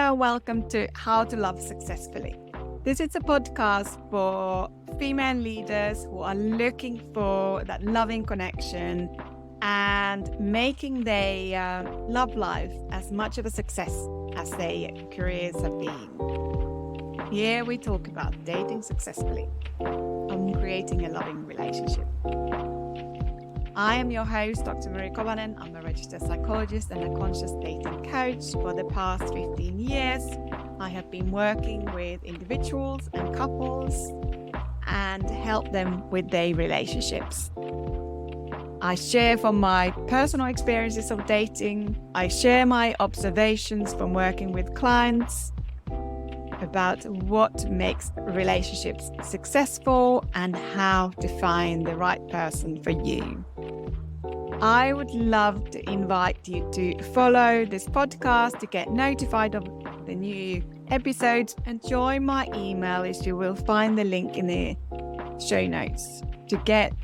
Hello, welcome to How to Love Successfully. This is a podcast for female leaders who are looking for that loving connection and making their love life as much of a success as their careers have been. Here we talk about dating successfully and creating a loving relationship. I am your host, Dr. Kovanen. I'm a registered psychologist and a conscious dating coach. For the past 15 years, I have been working with individuals and couples and help them with their relationships. I share from my personal experiences of dating. I share my observations from working with clients about what makes relationships successful and how to find the right person for you. I would love to invite you to follow this podcast to get notified of the new episodes and join my email list. You will find the link in the show notes to get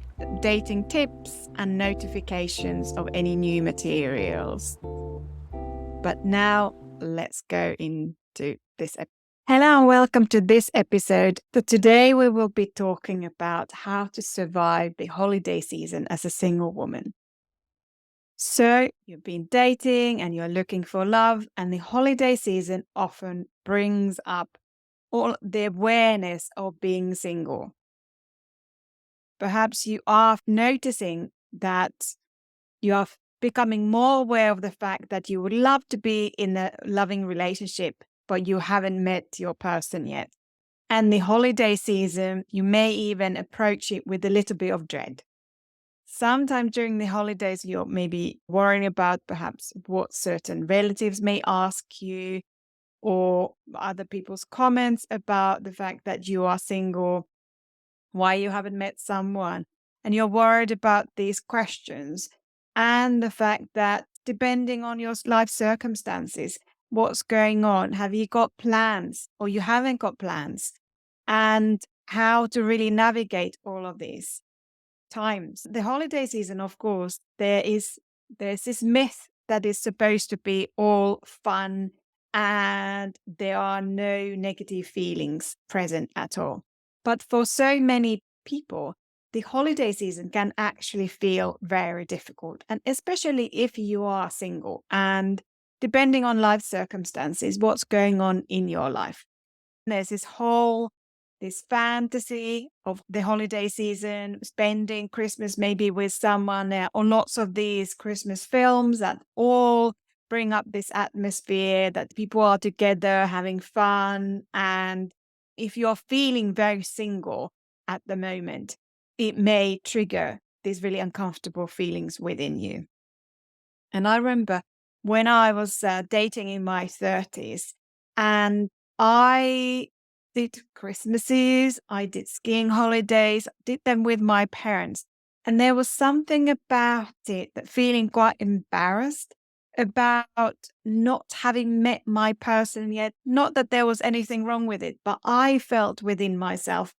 dating tips and notifications of any new materials. But now let's go into this episode. Hello and welcome to this episode. So today we will be talking about how to survive the holiday season as a single woman. So you've been dating and you're looking for love, and the holiday season often brings up all the awareness of being single. Perhaps you are noticing that you are becoming more aware of the fact that you would love to be in a loving relationship, but you haven't met your person yet. And the holiday season, you may even approach it with a little bit of dread. Sometimes during the holidays, you're maybe worrying about perhaps what certain relatives may ask you or other people's comments about the fact that you are single, why you haven't met someone. And you're worried about these questions and the fact that depending on your life circumstances, what's going on, have you got plans or you haven't got plans, and how to really navigate all of these times. The holiday season, of course, there's this myth that is supposed to be all fun and there are no negative feelings present at all. But for so many people, the holiday season can actually feel very difficult, and especially if you are single and depending on life circumstances, what's going on in your life. There's this fantasy of the holiday season, spending Christmas maybe with someone. There are lots of these Christmas films that all bring up this atmosphere that people are together having fun. And if you're feeling very single at the moment, it may trigger these really uncomfortable feelings within you. And I remember when I was dating in my 30s, and I did Christmases, I did skiing holidays, did them with my parents. And there was something about it that feeling quite embarrassed about not having met my person yet. Not that there was anything wrong with it, but I felt within myself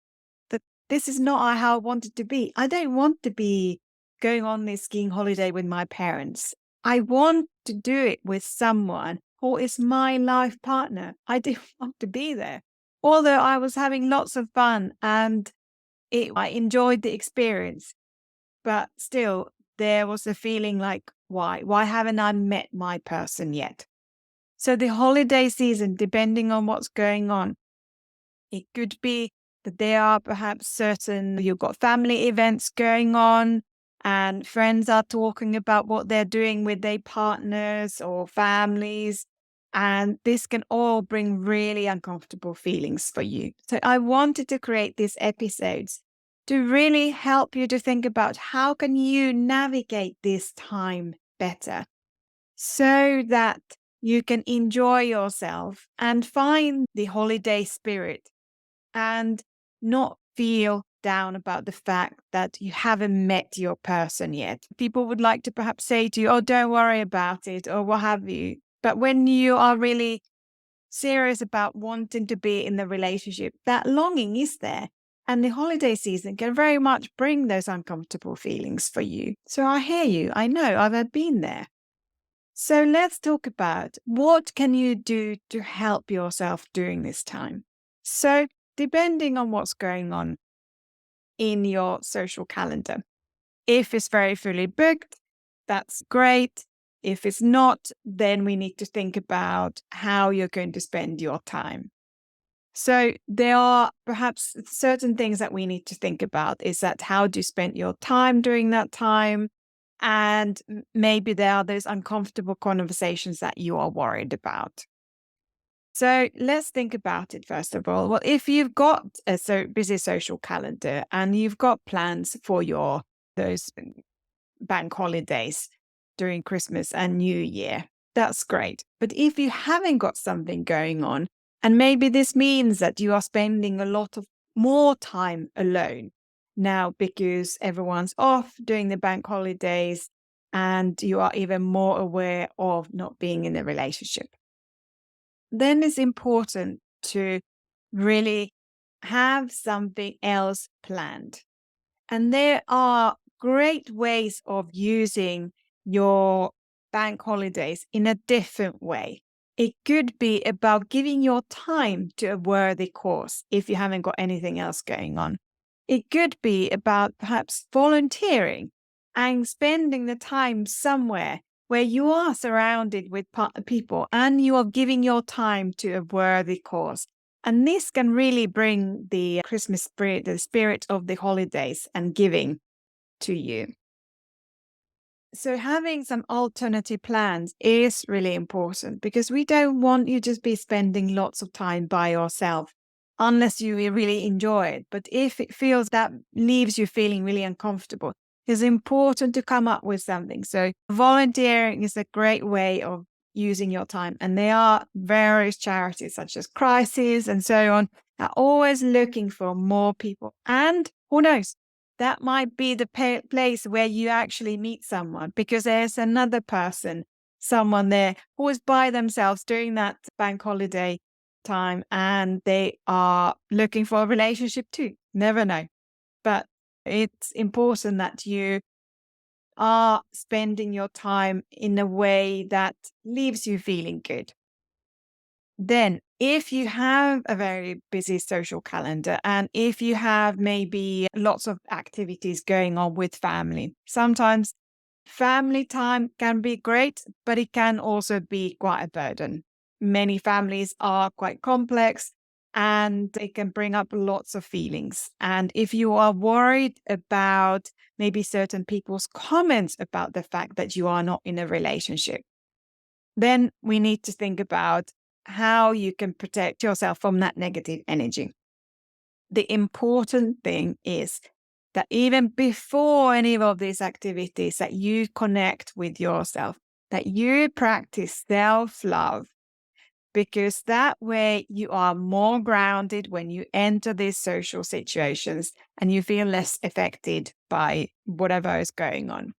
that this is not how I wanted to be. I don't want to be going on this skiing holiday with my parents. I want to do it with someone who is my life partner. I didn't want to be there. Although I was having lots of fun and I enjoyed the experience, but still there was a feeling like, why? Why haven't I met my person yet? So the holiday season, depending on what's going on, it could be that there are perhaps you've got family events going on and friends are talking about what they're doing with their partners or families. And this can all bring really uncomfortable feelings for you. So I wanted to create these episodes to really help you to think about how can you navigate this time better so that you can enjoy yourself and find the holiday spirit and not feel down about the fact that you haven't met your person yet. People would like to perhaps say to you, oh, don't worry about it, or what have you. But when you are really serious about wanting to be in the relationship, that longing is there. And the holiday season can very much bring those uncomfortable feelings for you. So I hear you. I know I've been there. So let's talk about what can you do to help yourself during this time. So depending on what's going on in your social calendar, if it's very fully booked, that's great. If it's not, then we need to think about how you're going to spend your time. So there are perhaps certain things that we need to think about is that how do you spend your time during that time? And maybe there are those uncomfortable conversations that you are worried about. So let's think about it first of all. Well, if you've got a so busy social calendar and you've got plans for those bank holidays during Christmas and New Year, that's great. But if you haven't got something going on, and maybe this means that you are spending a lot of more time alone now because everyone's off during the bank holidays and you are even more aware of not being in a relationship, then it's important to really have something else planned. And there are great ways of using your bank holidays in a different way. It could be about giving your time to a worthy cause if you haven't got anything else going on. It could be about perhaps volunteering and spending the time somewhere where you are surrounded with people and you are giving your time to a worthy cause. And this can really bring the Christmas spirit, the spirit of the holidays and giving to you. So having some alternative plans is really important because we don't want you to be spending lots of time by yourself unless you really enjoy it. But if it feels that leaves you feeling really uncomfortable, it's important to come up with something. So volunteering is a great way of using your time. And there are various charities such as Crisis and so on are always looking for more people. And who knows? That might be the place where you actually meet someone because there's another person, someone there who is by themselves during that bank holiday time and they are looking for a relationship too. Never know. But it's important that you are spending your time in a way that leaves you feeling good. Then, if you have a very busy social calendar and if you have maybe lots of activities going on with family, sometimes family time can be great, but it can also be quite a burden. Many families are quite complex and it can bring up lots of feelings. And if you are worried about maybe certain people's comments about the fact that you are not in a relationship, then we need to think about how you can protect yourself from that negative energy. The important thing is that even before any of these activities, that you connect with yourself, that you practice self-love, because that way you are more grounded when you enter these social situations and you feel less affected by whatever is going on.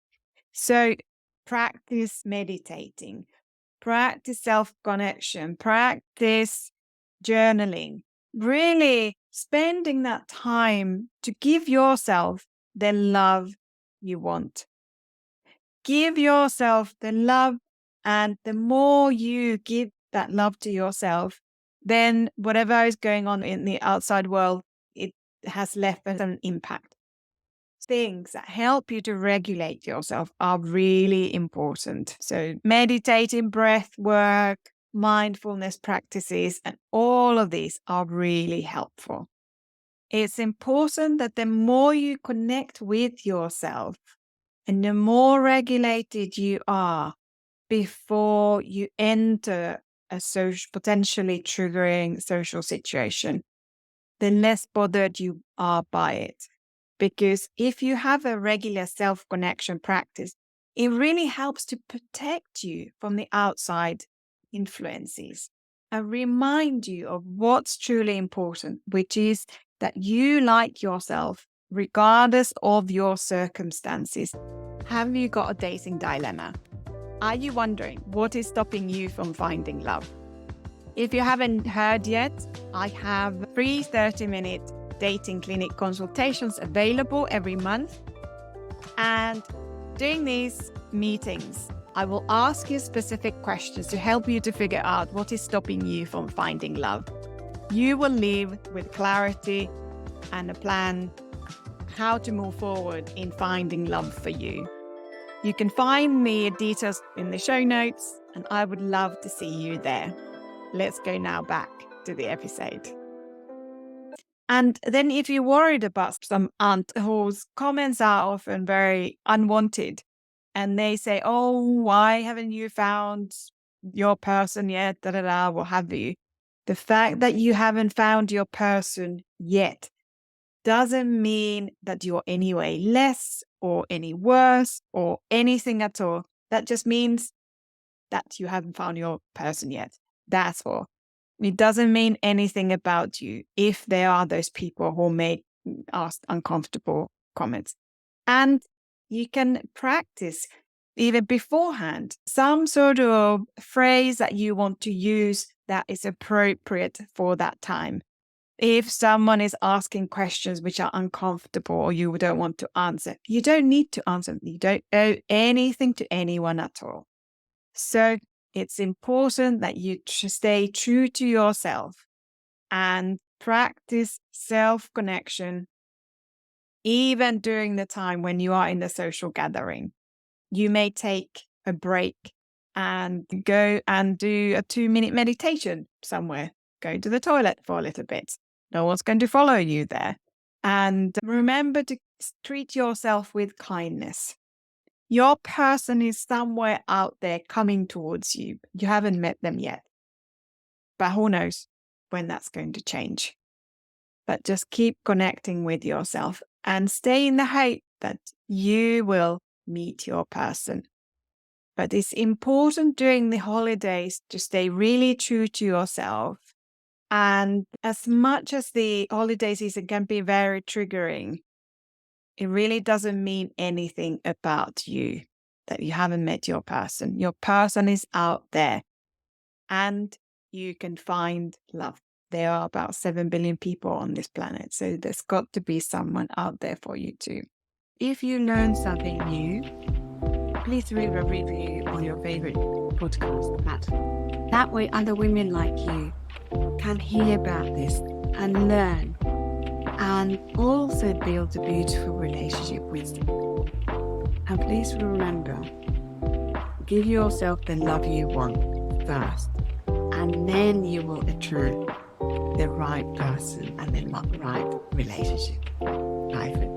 So practice meditating. Practice self-connection, practice journaling, really spending that time to give yourself the love you want. Give yourself the love, and the more you give that love to yourself, then whatever is going on in the outside world, it has left an impact. Things that help you to regulate yourself are really important. So meditating, breath work, mindfulness practices, and all of these are really helpful. It's important that the more you connect with yourself and the more regulated you are before you enter a potentially triggering social situation, the less bothered you are by it. Because if you have a regular self-connection practice, it really helps to protect you from the outside influences and remind you of what's truly important, which is that you like yourself regardless of your circumstances. Have you got a dating dilemma? Are you wondering what is stopping you from finding love? If you haven't heard yet, I have free 30-minute dating clinic consultations available every month. And during these meetings, I will ask you specific questions to help you to figure out what is stopping you from finding love. You will live with clarity and a plan how to move forward in finding love for you. You can find the details in the show notes, and I would love to see you there. Let's go now back to the episode. And then if you're worried about some aunt whose comments are often very unwanted, and they say, oh, why haven't you found your person yet, what have you. The fact that you haven't found your person yet doesn't mean that you're any way less or any worse or anything at all. That just means that you haven't found your person yet. That's all. It doesn't mean anything about you if there are those people who may ask uncomfortable comments. And you can practice even beforehand some sort of phrase that you want to use that is appropriate for that time. If someone is asking questions which are uncomfortable or you don't want to answer, you don't need to answer. You don't owe anything to anyone at all. So it's important that you stay true to yourself and practice self-connection even during the time when you are in the social gathering. You may take a break and go and do a 2-minute meditation somewhere. Go to the toilet for a little bit. No one's going to follow you there. And remember to treat yourself with kindness. Your person is somewhere out there coming towards you. You haven't met them yet. But who knows when that's going to change. But just keep connecting with yourself and stay in the hope that you will meet your person. But it's important during the holidays to stay really true to yourself. And as much as the holiday season can be very triggering, it really doesn't mean anything about you that you haven't met your person. Your person is out there and you can find love. There are about 7 billion people on this planet, so there's got to be someone out there for you too. If you learned something new, please leave a review on your favorite podcast platform. That way other women like you can hear about this and learn and also build a beautiful relationship with you. And please remember, give yourself the love you want first, and then you will attract the right person and the right relationship. Bye for now.